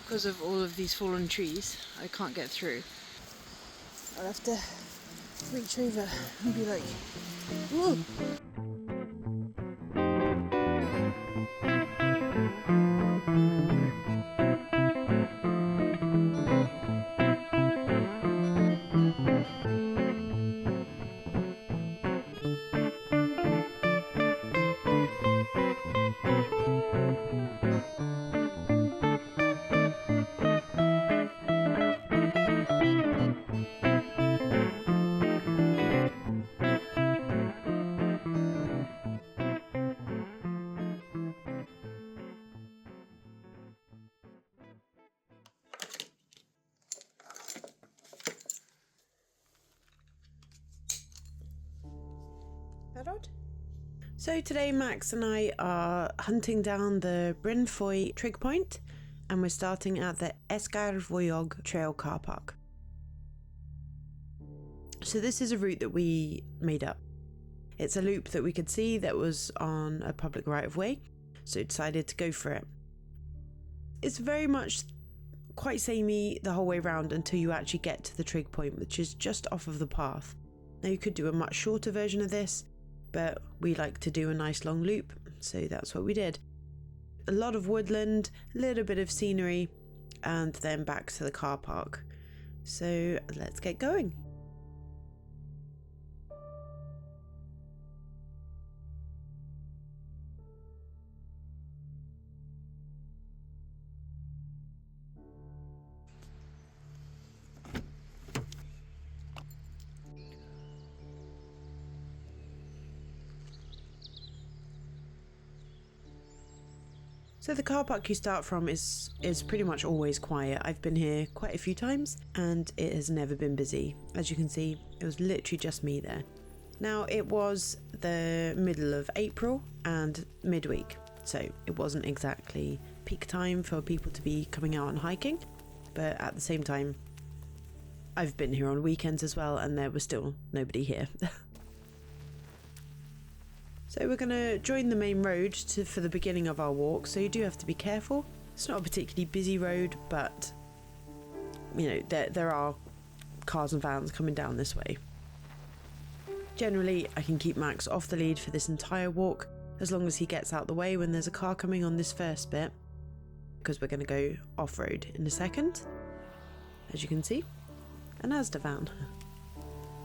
because of all of these fallen trees, I can't get through. I'll have to reach over and be like, whoa! So today Max and I are hunting down the Brynffoi trig point, and we're starting at the Esgair Fwyog trail car park. So this is a route that we made up. It's a loop that we could see that was on a public right of way, so we decided to go for it. It's very much quite samey the whole way around until you actually get to the trig point, which is just off of the path. Now you could do a much shorter version of this, but we like to do a nice long loop, so that's what we did. A lot of woodland, a little bit of scenery, and then back to the car park. So let's get going. So the car park you start from is pretty much always quiet. I've been here quite a few times and it has never been busy. As you can see, it was literally just me there. Now it was the middle of April and midweek, so it wasn't exactly peak time for people to be coming out and hiking, but at the same time, I've been here on weekends as well and there was still nobody here. So we're going to join the main road for the beginning of our walk, so you do have to be careful. It's not a particularly busy road, but you know, there are cars and vans coming down this way. Generally, I can keep Max off the lead for this entire walk, as long as he gets out the way when there's a car coming on this first bit, because we're going to go off-road in a second, as you can see, an Asda van.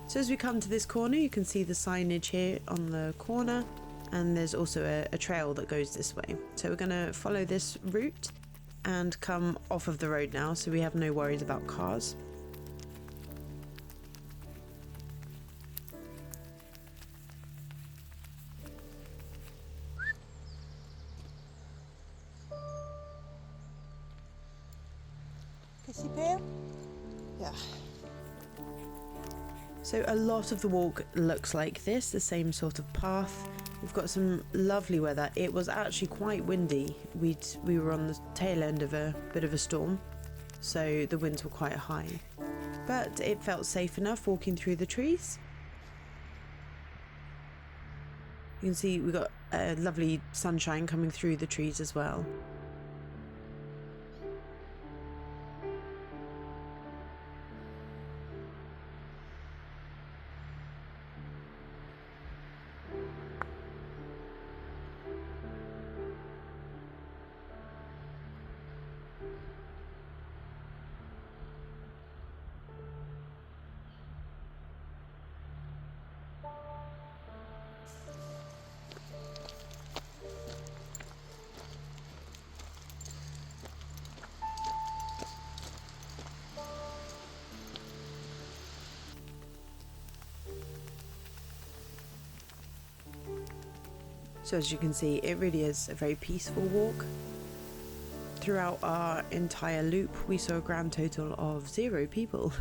So as we come to this corner, you can see the signage here on the corner, and there's also a trail that goes this way. So we're going to follow this route and come off of the road now, so we have no worries about cars. Yeah. So a lot of the walk looks like this, the same sort of path. We've got some lovely weather. It was actually quite windy. We were on the tail end of a bit of a storm, so the winds were quite high. But it felt safe enough walking through the trees. You can see we've got a lovely sunshine coming through the trees as well. So as you can see, it really is a very peaceful walk. Throughout our entire loop, we saw a grand total of 0 people.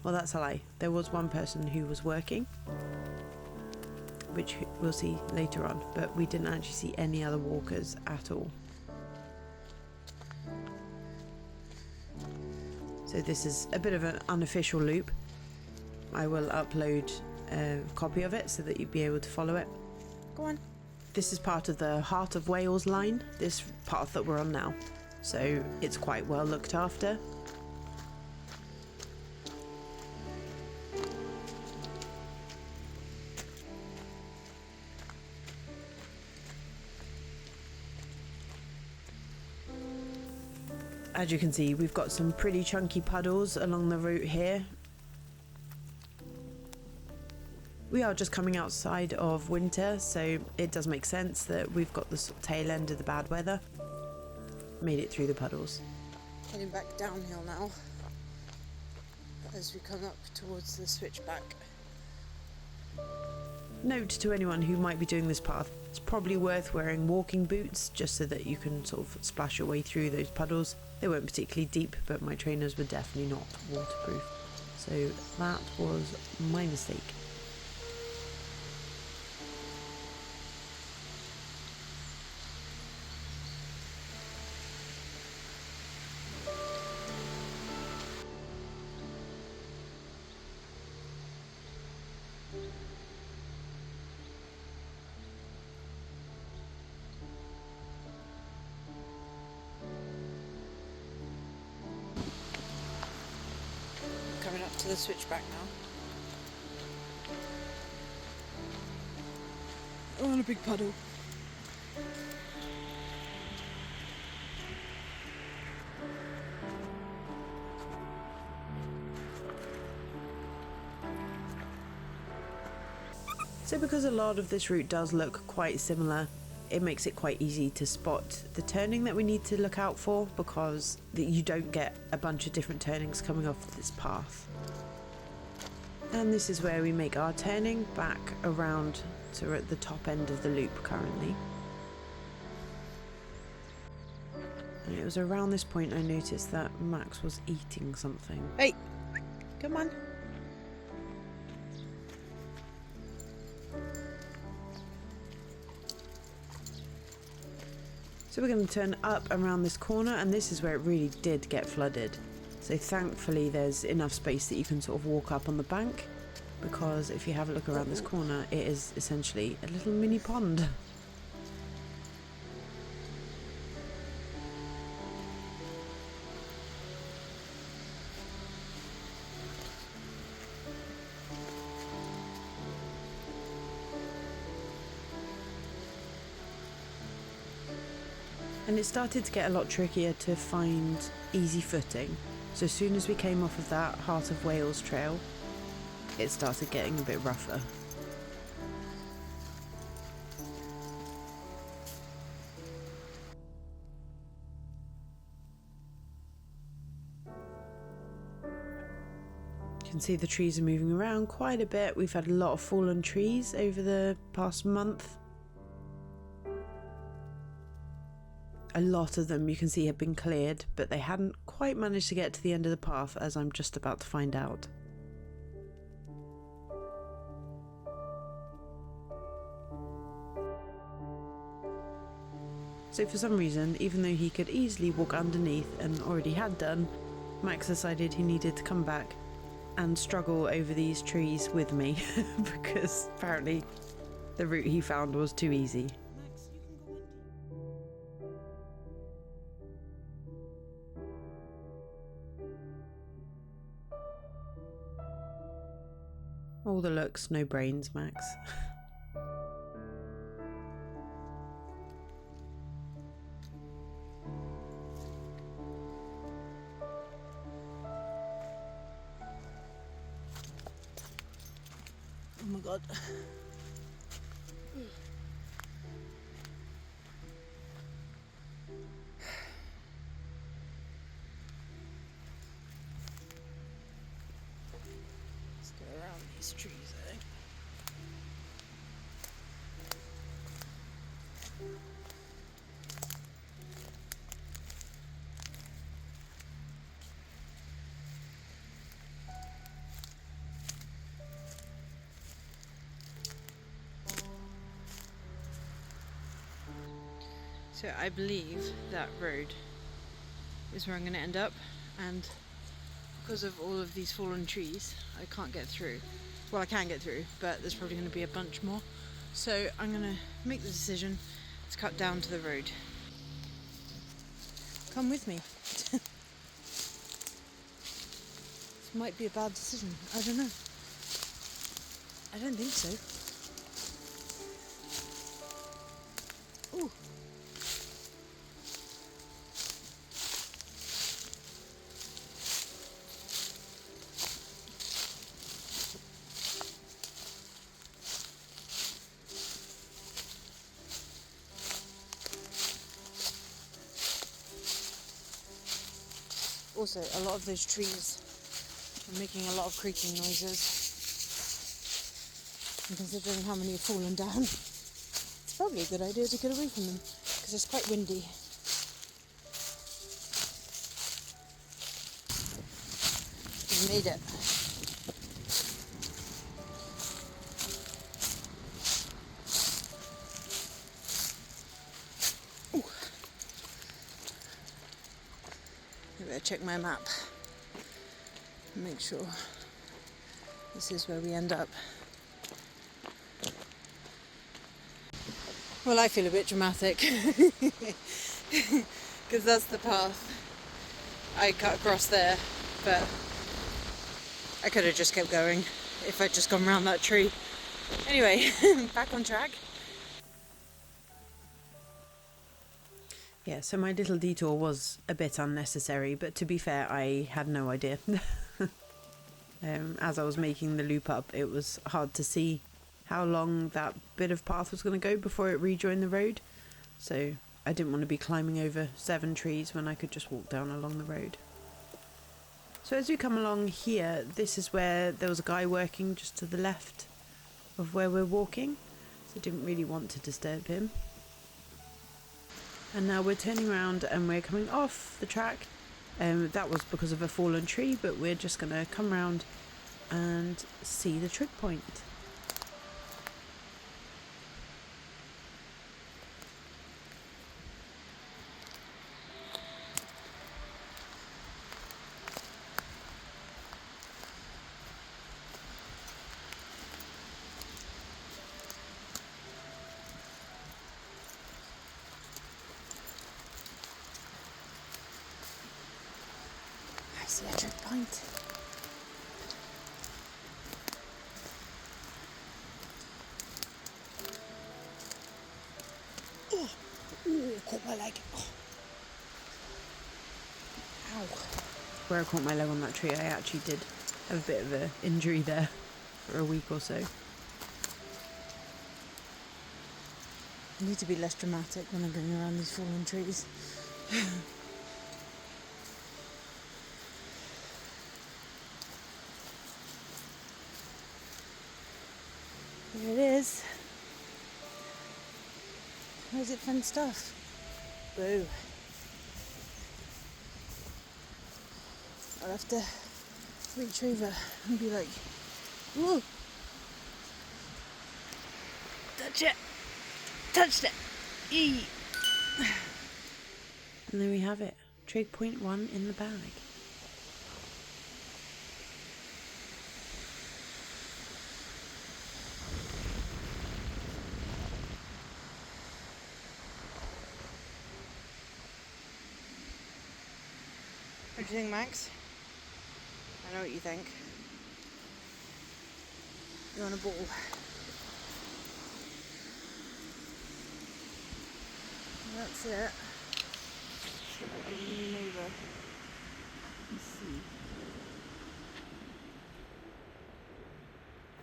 Well, that's a lie. There was one person who was working, which we'll see later on, but we didn't actually see any other walkers at all. So this is a bit of an unofficial loop. I will upload a copy of it so that you'll be able to follow it. Go on. This is part of the Heart of Wales line, this path that we're on now. so it's quite well looked after. As you can see, we've got some pretty chunky puddles along the route here. We are just coming outside of winter, so it does make sense that we've got the sort of tail end of the bad weather. Made it through the puddles. Heading back downhill now as we come up towards the switchback. Note to anyone who might be doing this path, it's probably worth wearing walking boots just so that you can sort of splash your way through those puddles. They weren't particularly deep, but my trainers were definitely not waterproof. So that was my mistake. Coming up to the switchback now. Oh, and a big puddle. So because a lot of this route does look quite similar, it makes it quite easy to spot the turning that we need to look out for, because you don't get a bunch of different turnings coming off this path. And this is where we make our turning back around to we're at the top end of the loop currently. And it was around this point I noticed that Max was eating something. Hey, come on. So we're going to turn up around this corner, and this is where it really did get flooded. So thankfully there's enough space that you can sort of walk up on the bank, because if you have a look around this corner, it is essentially a little mini pond. And it started to get a lot trickier to find easy footing. So as soon as we came off of that Heart of Wales trail, it started getting a bit rougher. You can see the trees are moving around quite a bit. We've had a lot of fallen trees over the past month. A lot of them you can see have been cleared, but they hadn't quite managed to get to the end of the path, as I'm just about to find out. So for some reason, even though he could easily walk underneath and already had done, Max decided he needed to come back and struggle over these trees with me because apparently the route he found was too easy. All the looks, no brains, Max. Oh my god. Let's go around these trees, eh? So I believe that road is where I'm going to end up, and because of all of these fallen trees I can't get through. Well, I can get through, but there's probably going to be a bunch more, so I'm going to make the decision to cut down to the road. Come with me. This might be a bad decision. I don't know. I don't think so. Ooh. Also, a lot of those trees are making a lot of creaking noises. And considering how many have fallen down, it's probably a good idea to get away from them because it's quite windy. We made it. Ooh. I better check my map and make sure this is where we end up. Well, I feel a bit dramatic because that's the path I cut across there, but I could have just kept going if I'd just gone around that tree. Anyway, back on track. Yeah, so my little detour was a bit unnecessary, but to be fair, I had no idea. As I was making the loop up, it was hard to see how long that bit of path was going to go before it rejoined the road. So I didn't want to be climbing over 7 trees when I could just walk down along the road. So as we come along here, this is where there was a guy working just to the left of where we're walking. So I didn't really want to disturb him. And now we're turning around and we're coming off the track. That was because of a fallen tree, but we're just going to come round and see the trig point. I see a trig point. Oh, caught my leg. Oh. Ow. Where I caught my leg on that tree, I actually did have a bit of an injury there for a week or so. I need to be less dramatic when I'm going around these fallen trees. There it is. Where's it fenced off? Boo. I'll have to reach over and be like, whoa! Touch it! Touched it! Eee! And there we have it. Trig point 1 in the bag. What do you think, Max? I know what you think. You want a ball? That's it. I'll lean over and see.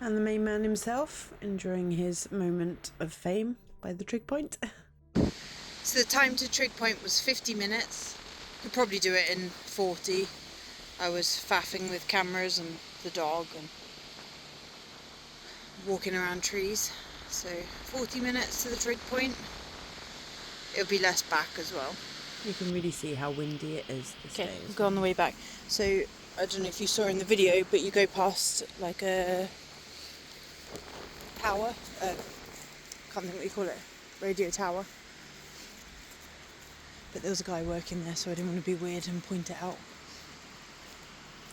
And the main man himself, enjoying his moment of fame by the trig point. So the time to trig point was 50 minutes. Could probably do it in 40. I was faffing with cameras and the dog and walking around trees. So 40 minutes to the trig point. It'll be less back as well. You can really see how windy it is this day. We'll go on the way back. So I don't know if you saw in the video, but you go past like a tower. Can't think what you call it. Radio tower. But there was a guy working there, so I didn't want to be weird and point it out.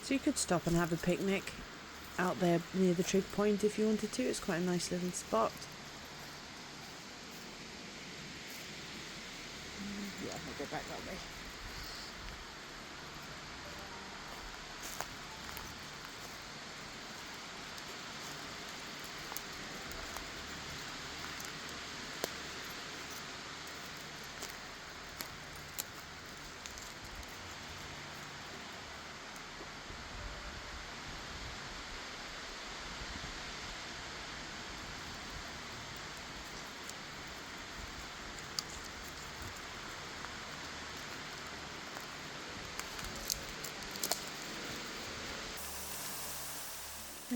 So you could stop and have a picnic out there near the trig point if you wanted to. It's quite a nice little spot. Yeah, we'll go back that way.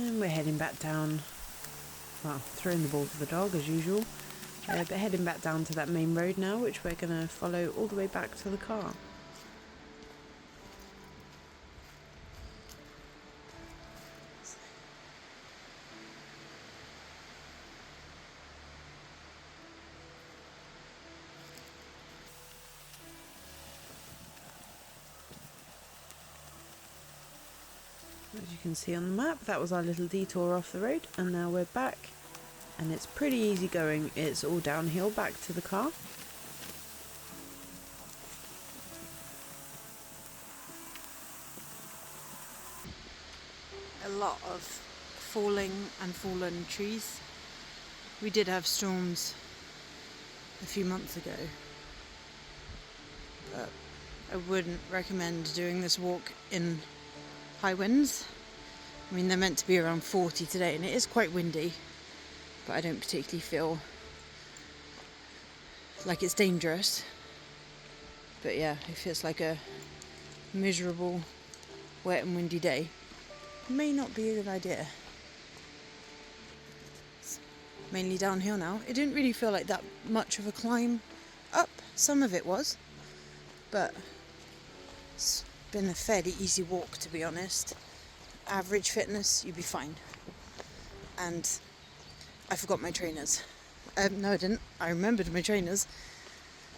And we're heading back down, well, throwing the ball to the dog as usual, but heading back down to that main road now, which we're going to follow all the way back to the car. As you can see on the map, that was our little detour off the road, and now we're back, and it's pretty easy going. It's all downhill back to the car. A lot of falling and fallen trees. We did have storms a few months ago, but I wouldn't recommend doing this walk in high winds. I mean, they're meant to be around 40 today, and it is quite windy, but I don't particularly feel like it's dangerous. But yeah, if it's like a miserable, wet and windy day, it may not be a good idea. It's mainly downhill now. It didn't really feel like that much of a climb up. Some of it was, but it's been a fairly easy walk, to be honest. Average fitness, you'd be fine. And I forgot my trainers. No, I didn't. I remembered my trainers.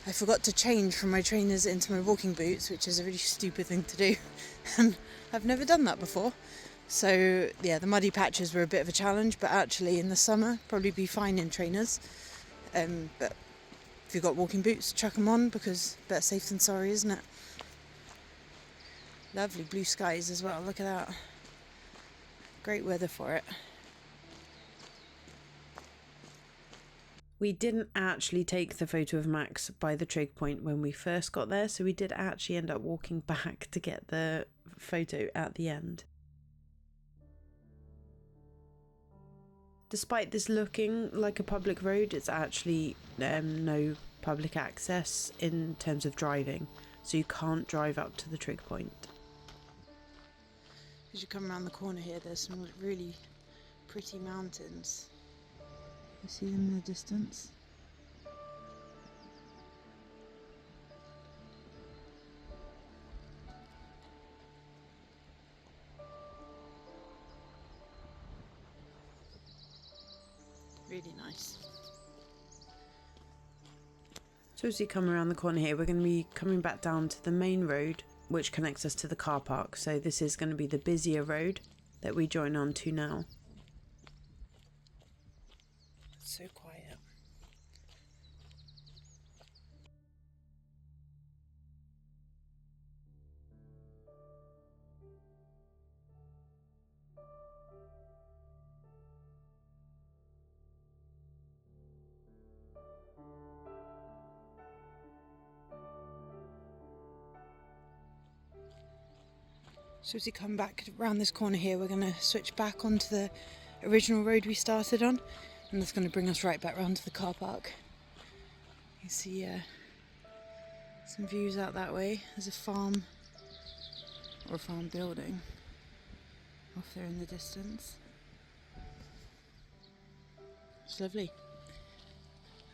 I forgot to change from my trainers into my walking boots, which is a really stupid thing to do. And I've never done that before. So yeah, the muddy patches were a bit of a challenge, but actually in the summer, probably be fine in trainers. But if you've got walking boots, chuck them on, because better safe than sorry, isn't it? Lovely blue skies as well, look at that. Great weather for it. We didn't actually take the photo of Max by the trig point when we first got there, so we did actually end up walking back to get the photo at the end. Despite this looking like a public road, it's actually no public access in terms of driving, so you can't drive up to the trig point. As you come around the corner here, there's some really pretty mountains. You see them in the distance? Really nice. So as you come around the corner here, we're going to be coming back down to the main road, which connects us to the car park. So this is going to be the busier road that we join on to now. It's so quiet. So as you come back around this corner here, we're going to switch back onto the original road we started on, and that's going to bring us right back round to the car park. You see some views out that way. There's a farm, or a farm building, off there in the distance. It's lovely.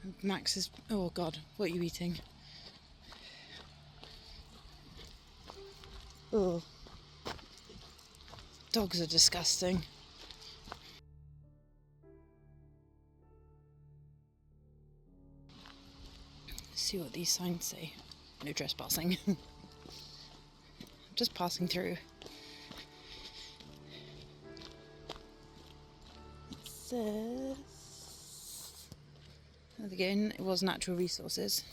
And Max is... oh God, what are you eating? Oh. Dogs are disgusting. Let's see what these signs say. No trespassing. Just passing through. It says... and again, it was natural resources.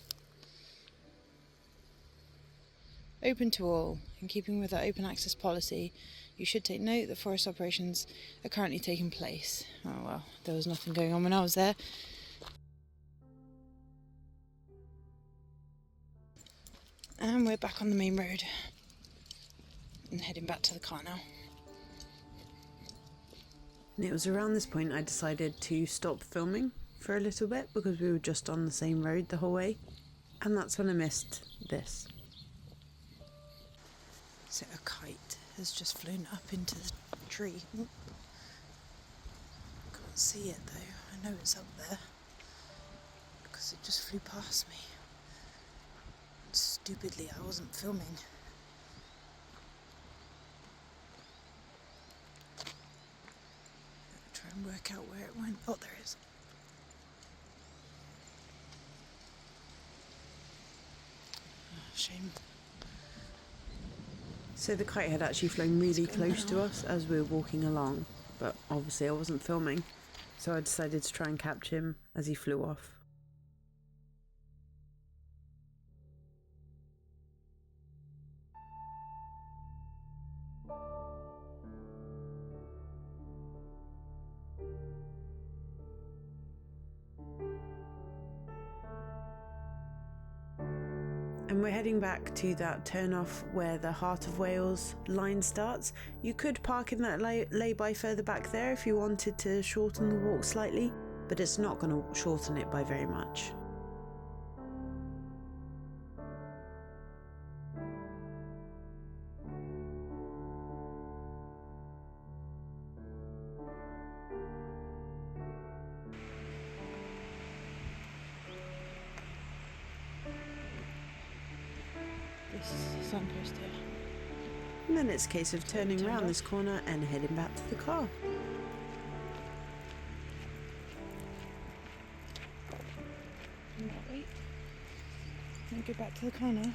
Open to all. In keeping with our open access policy, you should take note that forest operations are currently taking place. Oh well, there was nothing going on when I was there. And we're back on the main road and heading back to the car now. And it was around this point I decided to stop filming for a little bit because we were just on the same road the whole way, and that's when I missed this. So a kite has just flown up into the tree. Oop. can't see it though. I know it's up there because it just flew past me. Stupidly, I wasn't filming. Try and work out where it went. Oh, there it is. Oh, shame. So the kite had actually flown really close to us as we were walking along, but obviously I wasn't filming, so I decided to try and capture him as he flew off. And we're heading back to that turn off where the Heart of Wales line starts. You could park in that lay-by further back there if you wanted to shorten the walk slightly, but it's not going to shorten it by very much. This signpost here. And then it's a case of turning around this corner and heading back to the car. Wait. Let me go back to the car now.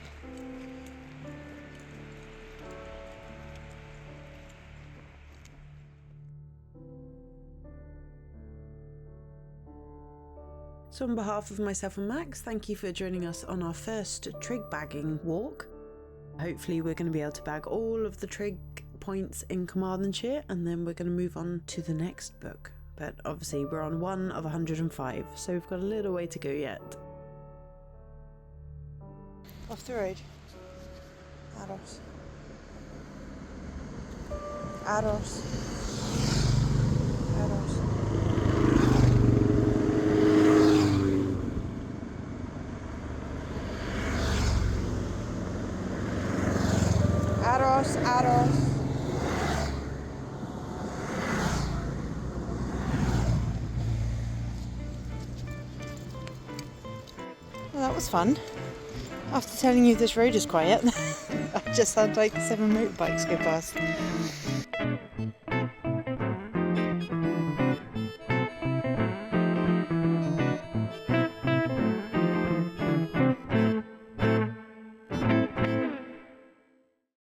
So on behalf of myself and Max, thank you for joining us on our first trig bagging walk. Hopefully we're going to be able to bag all of the trig points in Carmarthenshire, and then we're going to move on to the next book. But obviously we're on 1 of 105, so we've got a little way to go yet. Off the road. Aros. Aros. Aros. Aros, Aros. Well, that was fun. After telling you this road is quiet, I just had like 7 motorbikes go past.